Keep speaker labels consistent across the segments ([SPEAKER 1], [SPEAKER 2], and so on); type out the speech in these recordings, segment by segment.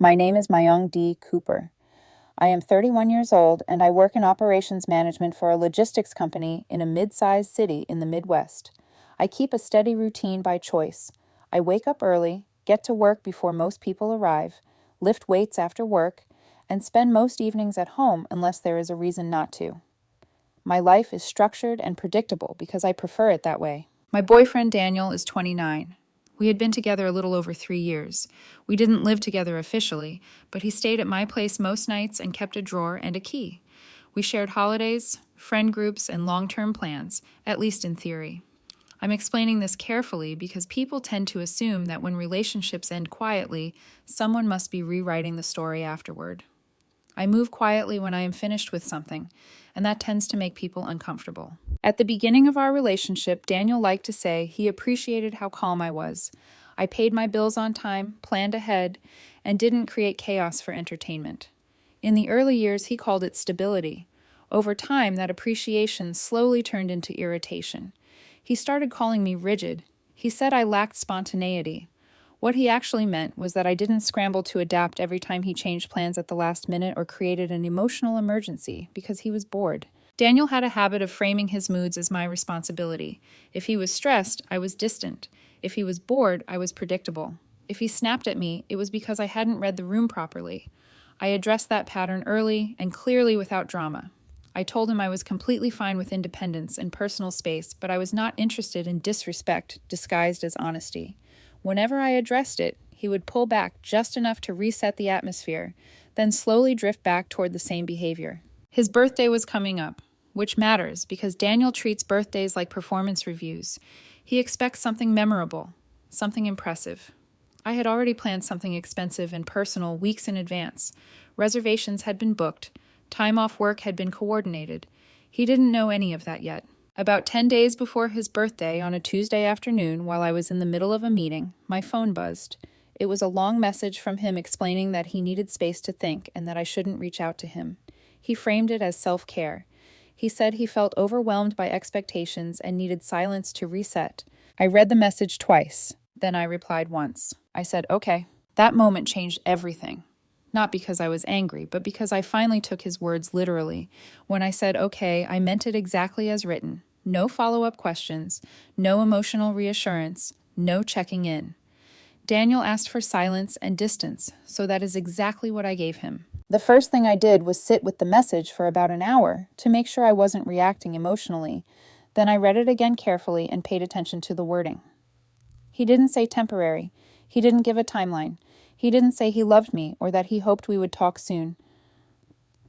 [SPEAKER 1] My name is Mayung D. Cooper. I am 31 years old and I work in operations management for a logistics company in a mid-sized city in the Midwest. I keep a steady routine by choice. I wake up early, get to work before most people arrive, lift weights after work, and spend most evenings at home unless there is a reason not to. My life is structured and predictable because I prefer it that way. My boyfriend Daniel is 29. We had been together a little over 3 years. We didn't live together officially, but he stayed at my place most nights and kept a drawer and a key. We shared holidays, friend groups, and long-term plans, at least in theory. I'm explaining this carefully because people tend to assume that when relationships end quietly, someone must be rewriting the story afterward. I move quietly when I am finished with something, and that tends to make people uncomfortable. At the beginning of our relationship, Daniel liked to say he appreciated how calm I was. I paid my bills on time, planned ahead, and didn't create chaos for entertainment. In the early years, he called it stability. Over time, that appreciation slowly turned into irritation. He started calling me rigid. He said I lacked spontaneity. What he actually meant was that I didn't scramble to adapt every time he changed plans at the last minute or created an emotional emergency because he was bored. Daniel had a habit of framing his moods as my responsibility. If he was stressed, I was distant. If he was bored, I was predictable. If he snapped at me, it was because I hadn't read the room properly. I addressed that pattern early and clearly without drama. I told him I was completely fine with independence and personal space, but I was not interested in disrespect disguised as honesty. Whenever I addressed it, he would pull back just enough to reset the atmosphere, then slowly drift back toward the same behavior. His birthday was coming up, which matters because Daniel treats birthdays like performance reviews. He expects something memorable, something impressive. I had already planned something expensive and personal weeks in advance. Reservations had been booked. Time off work had been coordinated. He didn't know any of that yet. About 10 days before his birthday, on a Tuesday afternoon, while I was in the middle of a meeting, my phone buzzed. It was a long message from him explaining that he needed space to think and that I shouldn't reach out to him. He framed it as self-care. He said he felt overwhelmed by expectations and needed silence to reset. I read the message twice. Then I replied once. I said, okay. That moment changed everything. Not because I was angry, but because I finally took his words literally. When I said, okay, I meant it exactly as written. No follow-up questions, no emotional reassurance, no checking in. Daniel asked for silence and distance, so that is exactly what I gave him. The first thing I did was sit with the message for about an hour to make sure I wasn't reacting emotionally. Then I read it again carefully and paid attention to the wording. He didn't say temporary. He didn't give a timeline. He didn't say he loved me or that he hoped we would talk soon.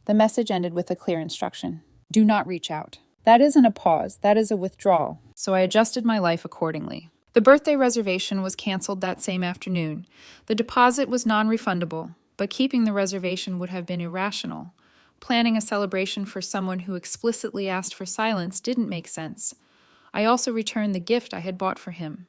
[SPEAKER 1] The message ended with a clear instruction. Do not reach out. That isn't a pause, that is a withdrawal. So I adjusted my life accordingly. The birthday reservation was canceled that same afternoon. The deposit was non-refundable, but keeping the reservation would have been irrational. Planning a celebration for someone who explicitly asked for silence didn't make sense. I also returned the gift I had bought for him.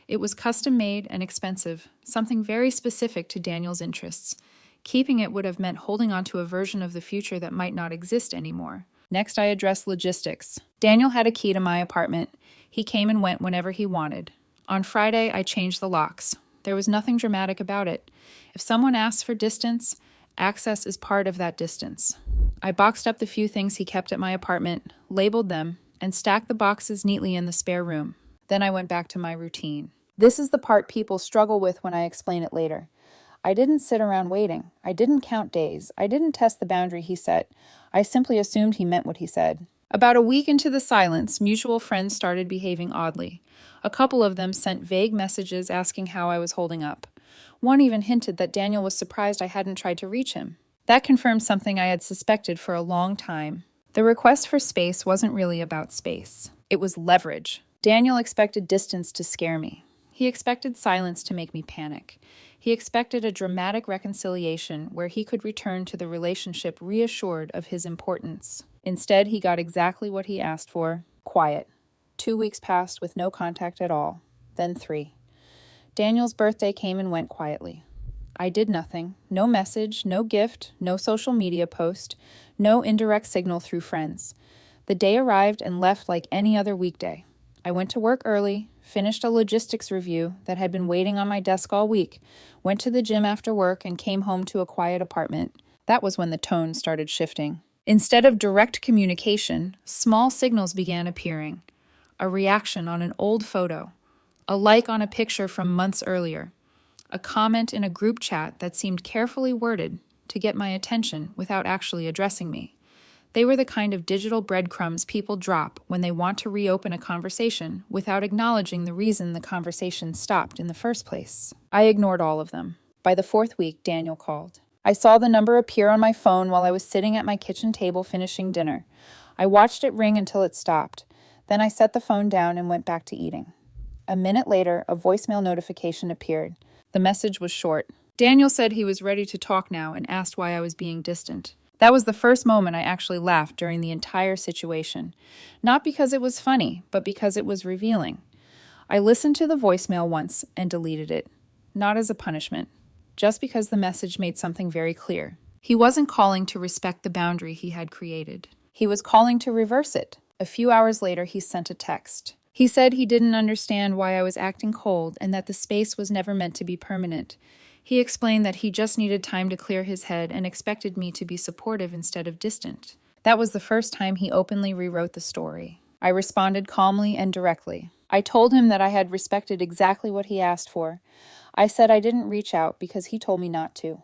[SPEAKER 1] It was custom-made and expensive, something very specific to Daniel's interests. Keeping it would have meant holding on to a version of the future that might not exist anymore. Next, I addressed logistics. Daniel had a key to my apartment. He came and went whenever he wanted. On Friday, I changed the locks. There was nothing dramatic about it. If someone asks for distance, access is part of that distance. I boxed up the few things he kept at my apartment, labeled them, and stacked the boxes neatly in the spare room. Then I went back to my routine. This is the part people struggle with when I explain it later. I didn't sit around waiting. I didn't count days. I didn't test the boundary he set. I simply assumed he meant what he said. About a week into the silence, mutual friends started behaving oddly. A couple of them sent vague messages asking how I was holding up. One even hinted that Daniel was surprised I hadn't tried to reach him. That confirmed something I had suspected for a long time. The request for space wasn't really about space. It was leverage. Daniel expected distance to scare me. He expected silence to make me panic. He expected a dramatic reconciliation where he could return to the relationship reassured of his importance. Instead, he got exactly what he asked for: quiet. 2 weeks passed with no contact at all. Then 3. Daniel's birthday came and went quietly. I did nothing. No message, no gift, no social media post, no indirect signal through friends. The day arrived and left like any other weekday. I went to work early, finished a logistics review that had been waiting on my desk all week, went to the gym after work, and came home to a quiet apartment. That was when the tone started shifting. Instead of direct communication, small signals began appearing. A reaction on an old photo, a like on a picture from months earlier, a comment in a group chat that seemed carefully worded to get my attention without actually addressing me. They were the kind of digital breadcrumbs people drop when they want to reopen a conversation without acknowledging the reason the conversation stopped in the first place. I ignored all of them. By the fourth week, Daniel called. I saw the number appear on my phone while I was sitting at my kitchen table finishing dinner. I watched it ring until it stopped. Then I set the phone down and went back to eating. A minute later, a voicemail notification appeared. The message was short. Daniel said he was ready to talk now and asked why I was being distant. That was the first moment I actually laughed during the entire situation. Not because it was funny, but because it was revealing. I listened to the voicemail once and deleted it. Not as a punishment, just because the message made something very clear. He wasn't calling to respect the boundary he had created. He was calling to reverse it. A few hours later, he sent a text. He said he didn't understand why I was acting cold and that the space was never meant to be permanent. He explained that he just needed time to clear his head and expected me to be supportive instead of distant. That was the first time he openly rewrote the story. I responded calmly and directly. I told him that I had respected exactly what he asked for. I said I didn't reach out because he told me not to.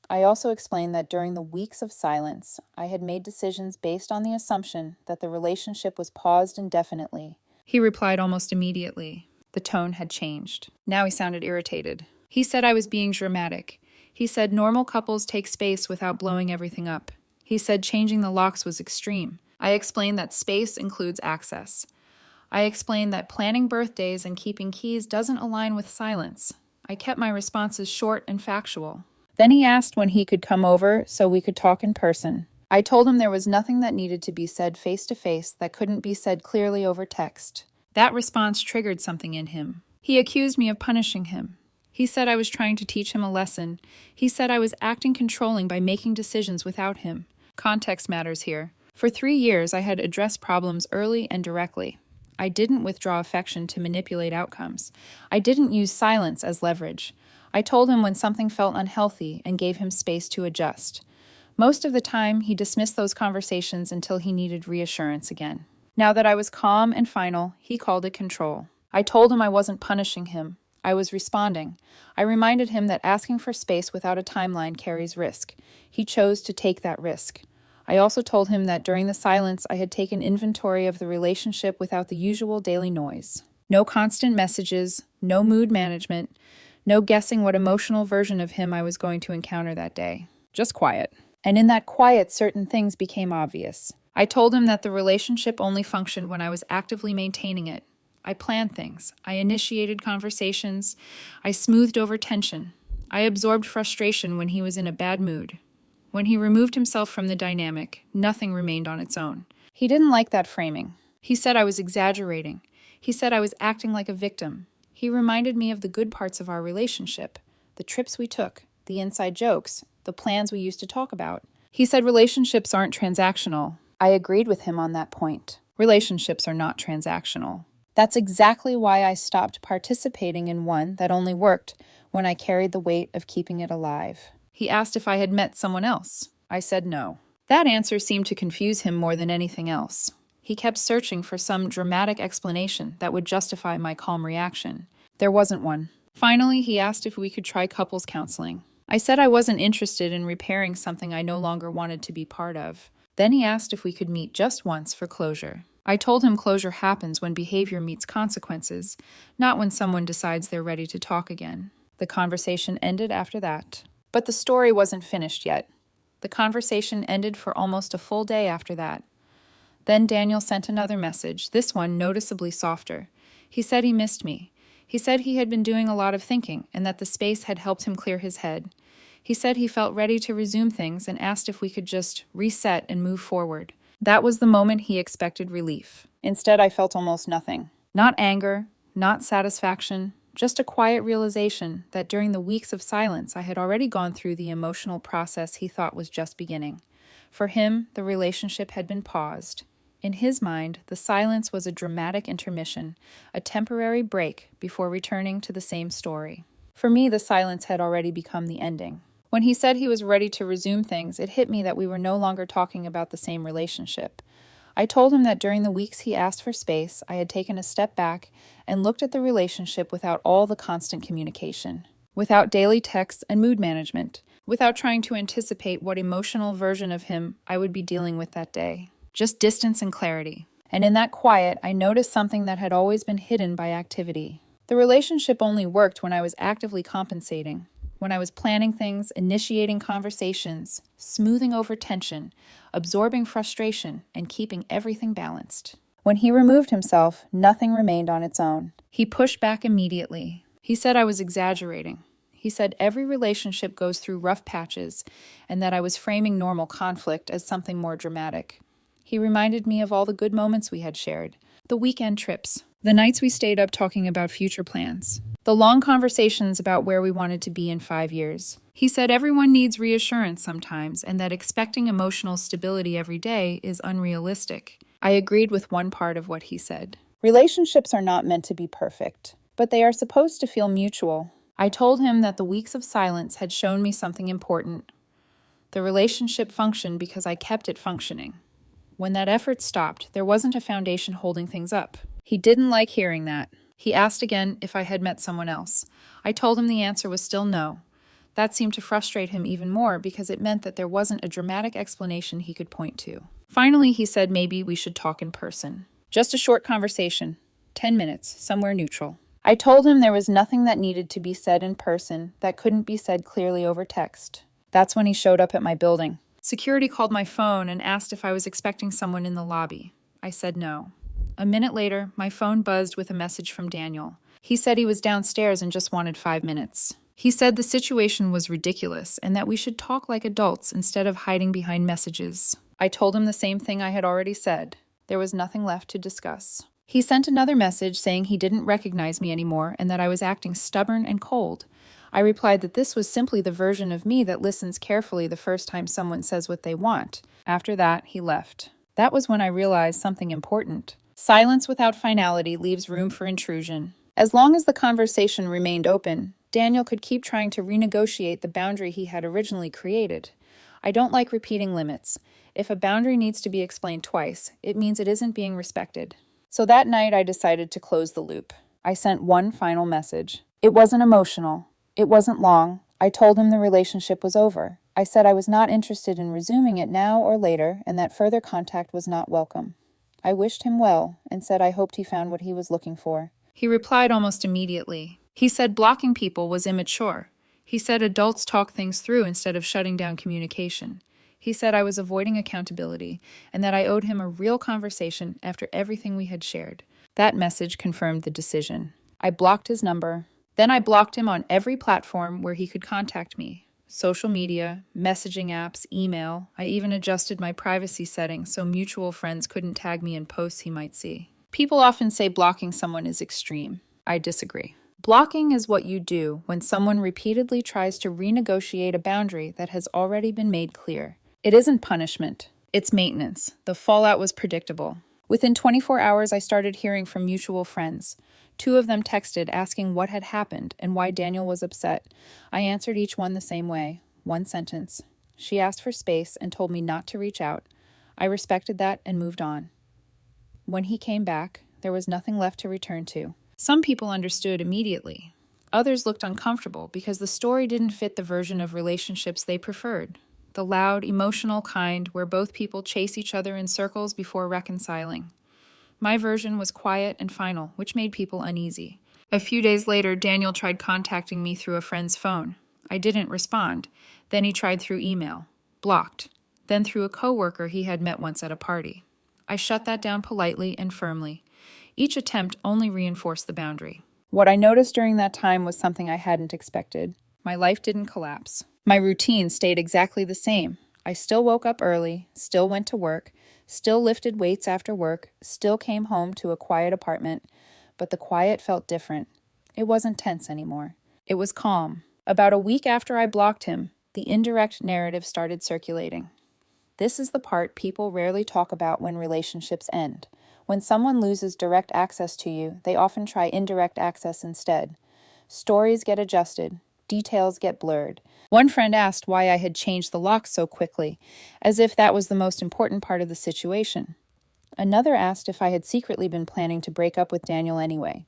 [SPEAKER 1] I also explained that during the weeks of silence, I had made decisions based on the assumption that the relationship was paused indefinitely. He replied almost immediately. The tone had changed. Now he sounded irritated. He said I was being dramatic. He said normal couples take space without blowing everything up. He said changing the locks was extreme. I explained that space includes access. I explained that planning birthdays and keeping keys doesn't align with silence. I kept my responses short and factual. Then he asked when he could come over so we could talk in person. I told him there was nothing that needed to be said face-to-face that couldn't be said clearly over text. That response triggered something in him. He accused me of punishing him. He said I was trying to teach him a lesson. He said I was acting controlling by making decisions without him. Context matters here. For 3 years, I had addressed problems early and directly. I didn't withdraw affection to manipulate outcomes. I didn't use silence as leverage. I told him when something felt unhealthy and gave him space to adjust. Most of the time, he dismissed those conversations until he needed reassurance again. Now that I was calm and final, he called it control. I told him I wasn't punishing him. I was responding. I reminded him that asking for space without a timeline carries risk. He chose to take that risk. I also told him that during the silence, I had taken inventory of the relationship without the usual daily noise. No constant messages, no mood management, no guessing what emotional version of him I was going to encounter that day. Just quiet. And in that quiet, certain things became obvious. I told him that the relationship only functioned when I was actively maintaining it. I planned things. I initiated conversations. I smoothed over tension. I absorbed frustration when he was in a bad mood. When he removed himself from the dynamic, nothing remained on its own. He didn't like that framing. He said I was exaggerating. He said I was acting like a victim. He reminded me of the good parts of our relationship, the trips we took, the inside jokes, the plans we used to talk about. He said relationships aren't transactional. I agreed with him on that point. Relationships are not transactional. That's exactly why I stopped participating in one that only worked when I carried the weight of keeping it alive. He asked if I had met someone else. I said no. That answer seemed to confuse him more than anything else. He kept searching for some dramatic explanation that would justify my calm reaction. There wasn't one. Finally, he asked if we could try couples counseling. I said I wasn't interested in repairing something I no longer wanted to be part of. Then he asked if we could meet just once for closure. I told him closure happens when behavior meets consequences, not when someone decides they're ready to talk again. The conversation ended after that. But the story wasn't finished yet. The conversation ended for almost a full day after that. Then Daniel sent another message, this one noticeably softer. He said he missed me. He said he had been doing a lot of thinking and that the space had helped him clear his head. He said he felt ready to resume things and asked if we could just reset and move forward. That was the moment he expected relief. Instead, I felt almost nothing. Not anger, not satisfaction, just a quiet realization that during the weeks of silence, I had already gone through the emotional process he thought was just beginning. For him, the relationship had been paused. In his mind, the silence was a dramatic intermission, a temporary break before returning to the same story. For me, the silence had already become the ending. When he said he was ready to resume things, it hit me that we were no longer talking about the same relationship. I told him that during the weeks he asked for space, I had taken a step back and looked at the relationship without all the constant communication, without daily texts and mood management, without trying to anticipate what emotional version of him I would be dealing with that day. Just distance and clarity. And in that quiet, I noticed something that had always been hidden by activity. The relationship only worked when I was actively compensating, when I was planning things, initiating conversations, smoothing over tension, absorbing frustration, and keeping everything balanced. When he removed himself, nothing remained on its own. He pushed back immediately. He said I was exaggerating. He said every relationship goes through rough patches, and that I was framing normal conflict as something more dramatic. He reminded me of all the good moments we had shared, the weekend trips, the nights we stayed up talking about future plans, the long conversations about where we wanted to be in 5 years. He said everyone needs reassurance sometimes, and that expecting emotional stability every day is unrealistic. I agreed with one part of what he said. Relationships are not meant to be perfect, but they are supposed to feel mutual. I told him that the weeks of silence had shown me something important. The relationship functioned because I kept it functioning. When that effort stopped, there wasn't a foundation holding things up. He didn't like hearing that. He asked again if I had met someone else. I told him the answer was still no. That seemed to frustrate him even more because it meant that there wasn't a dramatic explanation he could point to. Finally, he said maybe we should talk in person. Just a short conversation. 10 minutes, somewhere neutral. I told him there was nothing that needed to be said in person that couldn't be said clearly over text. That's when he showed up at my building. Security called my phone and asked if I was expecting someone in the lobby. I said no. A minute later, my phone buzzed with a message from Daniel. He said he was downstairs and just wanted 5 minutes. He said the situation was ridiculous and that we should talk like adults instead of hiding behind messages. I told him the same thing I had already said. There was nothing left to discuss. He sent another message saying he didn't recognize me anymore and that I was acting stubborn and cold. I replied that this was simply the version of me that listens carefully the first time someone says what they want. After that, he left. That was when I realized something important. Silence without finality leaves room for intrusion. As long as the conversation remained open, Daniel could keep trying to renegotiate the boundary he had originally created. I don't like repeating limits. If a boundary needs to be explained twice, it means it isn't being respected. So that night, I decided to close the loop. I sent one final message. It wasn't emotional. It wasn't long. I told him the relationship was over. I said I was not interested in resuming it now or later, and that further contact was not welcome. I wished him well, and said I hoped he found what he was looking for. He replied almost immediately. He said blocking people was immature. He said adults talk things through instead of shutting down communication. He said I was avoiding accountability, and that I owed him a real conversation after everything we had shared. That message confirmed the decision. I blocked his number. Then I blocked him on every platform where he could contact me. Social media, messaging apps, email. I even adjusted my privacy settings so mutual friends couldn't tag me in posts he might see. People often say blocking someone is extreme. I disagree. Blocking is what you do when someone repeatedly tries to renegotiate a boundary that has already been made clear. It isn't punishment. It's maintenance. The fallout was predictable. Within 24 hours, I started hearing from mutual friends. 2 of them texted asking what had happened and why Daniel was upset. I answered each one the same way, one sentence. She asked for space and told me not to reach out. I respected that and moved on. When he came back, there was nothing left to return to. Some people understood immediately. Others looked uncomfortable because the story didn't fit the version of relationships they preferred. The loud, emotional kind where both people chase each other in circles before reconciling. My version was quiet and final, which made people uneasy. A few days later, Daniel tried contacting me through a friend's phone. I didn't respond. Then he tried through email. Blocked. Then through a coworker he had met once at a party. I shut that down politely and firmly. Each attempt only reinforced the boundary. What I noticed during that time was something I hadn't expected. My life didn't collapse. My routine stayed exactly the same. I still woke up early, still went to work, still lifted weights after work, still came home to a quiet apartment, but the quiet felt different. It wasn't tense anymore. It was calm. About a week after I blocked him, the indirect narrative started circulating. This is the part people rarely talk about when relationships end. When someone loses direct access to you, they often try indirect access instead. Stories get adjusted, details get blurred. One friend asked why I had changed the locks so quickly, as if that was the most important part of the situation. Another asked if I had secretly been planning to break up with Daniel anyway.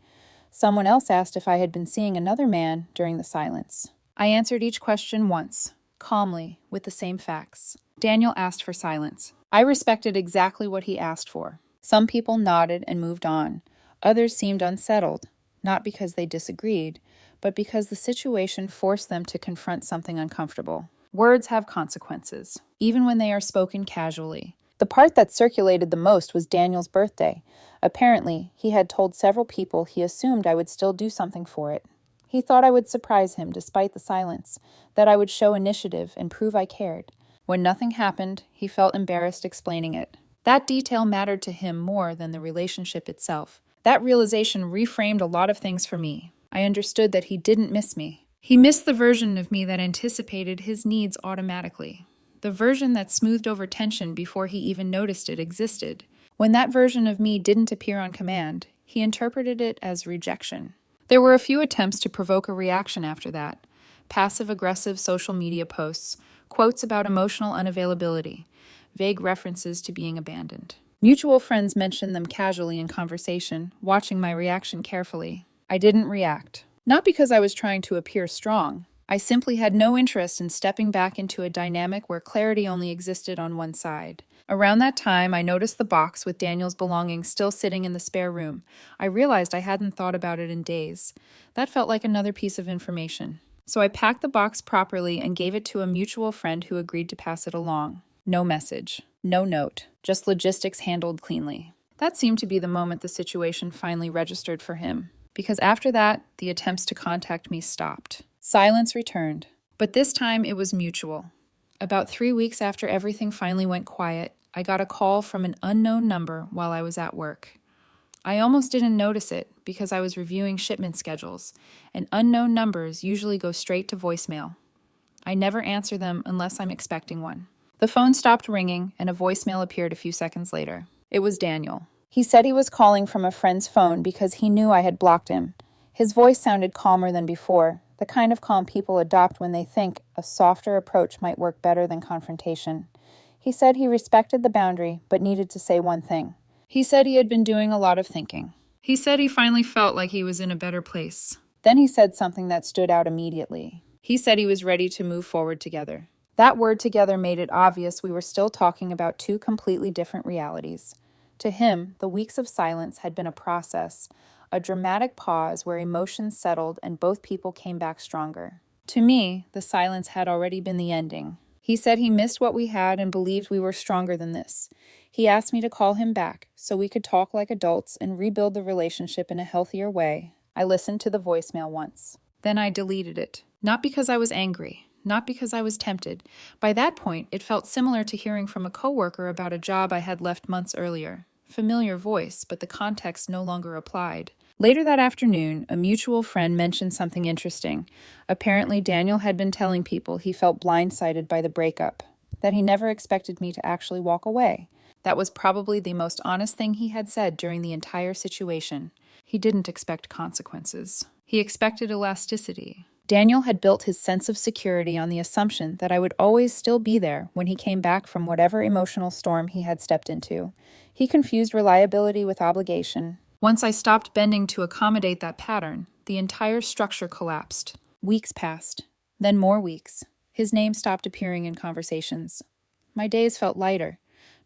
[SPEAKER 1] Someone else asked if I had been seeing another man during the silence. I answered each question once, calmly, with the same facts. Daniel asked for silence. I respected exactly what he asked for. Some people nodded and moved on. Others seemed unsettled, not because they disagreed, but because the situation forced them to confront something uncomfortable. Words have consequences, even when they are spoken casually. The part that circulated the most was Daniel's birthday. Apparently, he had told several people he assumed I would still do something for it. He thought I would surprise him despite the silence, that I would show initiative and prove I cared. When nothing happened, he felt embarrassed explaining it. That detail mattered to him more than the relationship itself. That realization reframed a lot of things for me. I understood that he didn't miss me. He missed the version of me that anticipated his needs automatically. The version that smoothed over tension before he even noticed it existed. When that version of me didn't appear on command, he interpreted it as rejection. There were a few attempts to provoke a reaction after that. Passive-aggressive social media posts, quotes about emotional unavailability, vague references to being abandoned. Mutual friends mentioned them casually in conversation, watching my reaction carefully. I didn't react. Not because I was trying to appear strong. I simply had no interest in stepping back into a dynamic where clarity only existed on one side. Around that time, I noticed the box with Daniel's belongings still sitting in the spare room. I realized I hadn't thought about it in days. That felt like another piece of information. So I packed the box properly and gave it to a mutual friend who agreed to pass it along. No message, no note, just logistics handled cleanly. That seemed to be the moment the situation finally registered for him, because after that, the attempts to contact me stopped. Silence returned, but this time it was mutual. About 3 weeks after everything finally went quiet, I got a call from an unknown number while I was at work. I almost didn't notice it because I was reviewing shipment schedules, and unknown numbers usually go straight to voicemail. I never answer them unless I'm expecting one. The phone stopped ringing, and a voicemail appeared a few seconds later. It was Daniel. He said he was calling from a friend's phone because he knew I had blocked him. His voice sounded calmer than before, the kind of calm people adopt when they think a softer approach might work better than confrontation. He said he respected the boundary, but needed to say one thing. He said he had been doing a lot of thinking. He said he finally felt like he was in a better place. Then he said something that stood out immediately. He said he was ready to move forward together. That word together made it obvious we were still talking about two completely different realities. To him, the weeks of silence had been a process, a dramatic pause where emotions settled and both people came back stronger. To me, the silence had already been the ending. He said he missed what we had and believed we were stronger than this. He asked me to call him back so we could talk like adults and rebuild the relationship in a healthier way. I listened to the voicemail once. Then I deleted it. Not because I was angry. Not because I was tempted. By that point, it felt similar to hearing from a coworker about a job I had left months earlier. Familiar voice, but the context no longer applied. Later that afternoon, a mutual friend mentioned something interesting. Apparently, Daniel had been telling people he felt blindsided by the breakup, that he never expected me to actually walk away. That was probably the most honest thing he had said during the entire situation. He didn't expect consequences. He expected elasticity. Daniel had built his sense of security on the assumption that I would always still be there when he came back from whatever emotional storm he had stepped into. He confused reliability with obligation. Once I stopped bending to accommodate that pattern, the entire structure collapsed. Weeks passed, then more weeks. His name stopped appearing in conversations. My days felt lighter,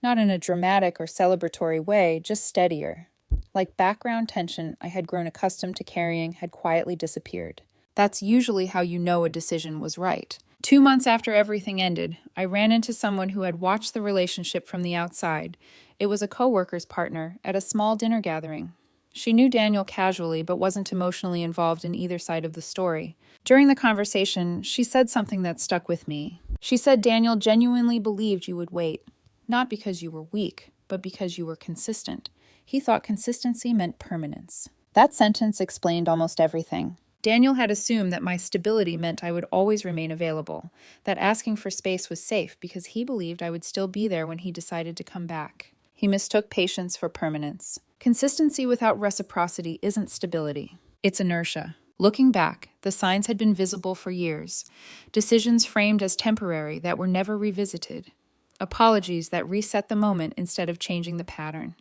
[SPEAKER 1] not in a dramatic or celebratory way, just steadier. Like background tension I had grown accustomed to carrying had quietly disappeared. That's usually how you know a decision was right. 2 months after everything ended, I ran into someone who had watched the relationship from the outside. It was a coworker's partner at a small dinner gathering. She knew Daniel casually but wasn't emotionally involved in either side of the story. During the conversation, she said something that stuck with me. She said Daniel genuinely believed you would wait, not because you were weak, but because you were consistent. He thought consistency meant permanence. That sentence explained almost everything. Daniel had assumed that my stability meant I would always remain available, that asking for space was safe because he believed I would still be there when he decided to come back. He mistook patience for permanence. Consistency without reciprocity isn't stability, it's inertia. Looking back, the signs had been visible for years. Decisions framed as temporary that were never revisited. Apologies that reset the moment instead of changing the pattern.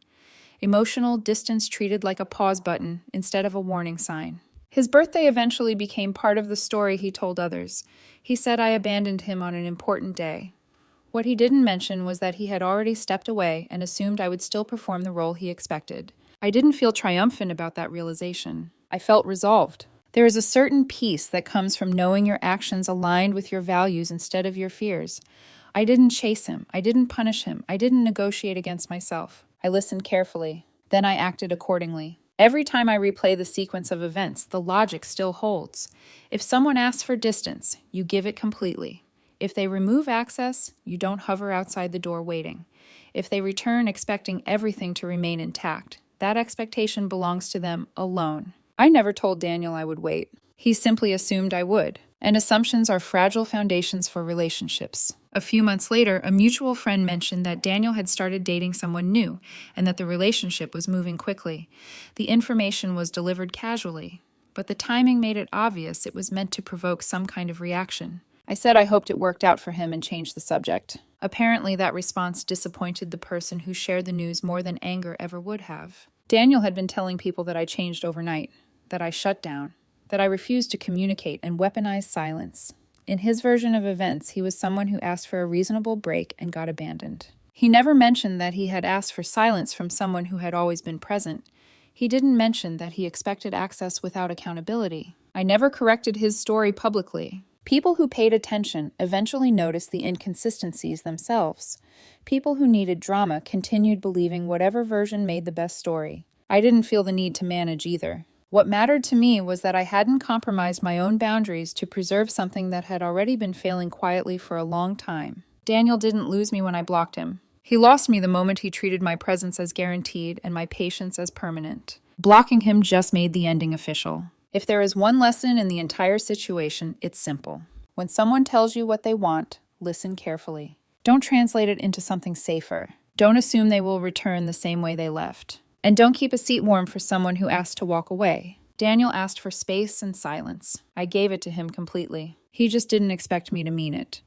[SPEAKER 1] Emotional distance treated like a pause button instead of a warning sign. His birthday eventually became part of the story he told others. He said I abandoned him on an important day. What he didn't mention was that he had already stepped away and assumed I would still perform the role he expected. I didn't feel triumphant about that realization. I felt resolved. There is a certain peace that comes from knowing your actions aligned with your values instead of your fears. I didn't chase him. I didn't punish him. I didn't negotiate against myself. I listened carefully. Then I acted accordingly. Every time I replay the sequence of events, the logic still holds. If someone asks for distance, you give it completely. If they remove access, you don't hover outside the door waiting. If they return expecting everything to remain intact, that expectation belongs to them alone. I never told Daniel I would wait. He simply assumed I would. And assumptions are fragile foundations for relationships. A few months later, a mutual friend mentioned that Daniel had started dating someone new and that the relationship was moving quickly. The information was delivered casually, but the timing made it obvious it was meant to provoke some kind of reaction. I said I hoped it worked out for him and changed the subject. Apparently, that response disappointed the person who shared the news more than anger ever would have. Daniel had been telling people that I changed overnight, that I shut down, that I refused to communicate and weaponized silence. In his version of events, he was someone who asked for a reasonable break and got abandoned. He never mentioned that he had asked for silence from someone who had always been present. He didn't mention that he expected access without accountability. I never corrected his story publicly. People who paid attention eventually noticed the inconsistencies themselves. People who needed drama continued believing whatever version made the best story. I didn't feel the need to manage either. What mattered to me was that I hadn't compromised my own boundaries to preserve something that had already been failing quietly for a long time. Daniel didn't lose me when I blocked him. He lost me the moment he treated my presence as guaranteed and my patience as permanent. Blocking him just made the ending official. If there is one lesson in the entire situation, it's simple. When someone tells you what they want, listen carefully. Don't translate it into something safer. Don't assume they will return the same way they left. And don't keep a seat warm for someone who asked to walk away. Daniel asked for space and silence. I gave it to him completely. He just didn't expect me to mean it.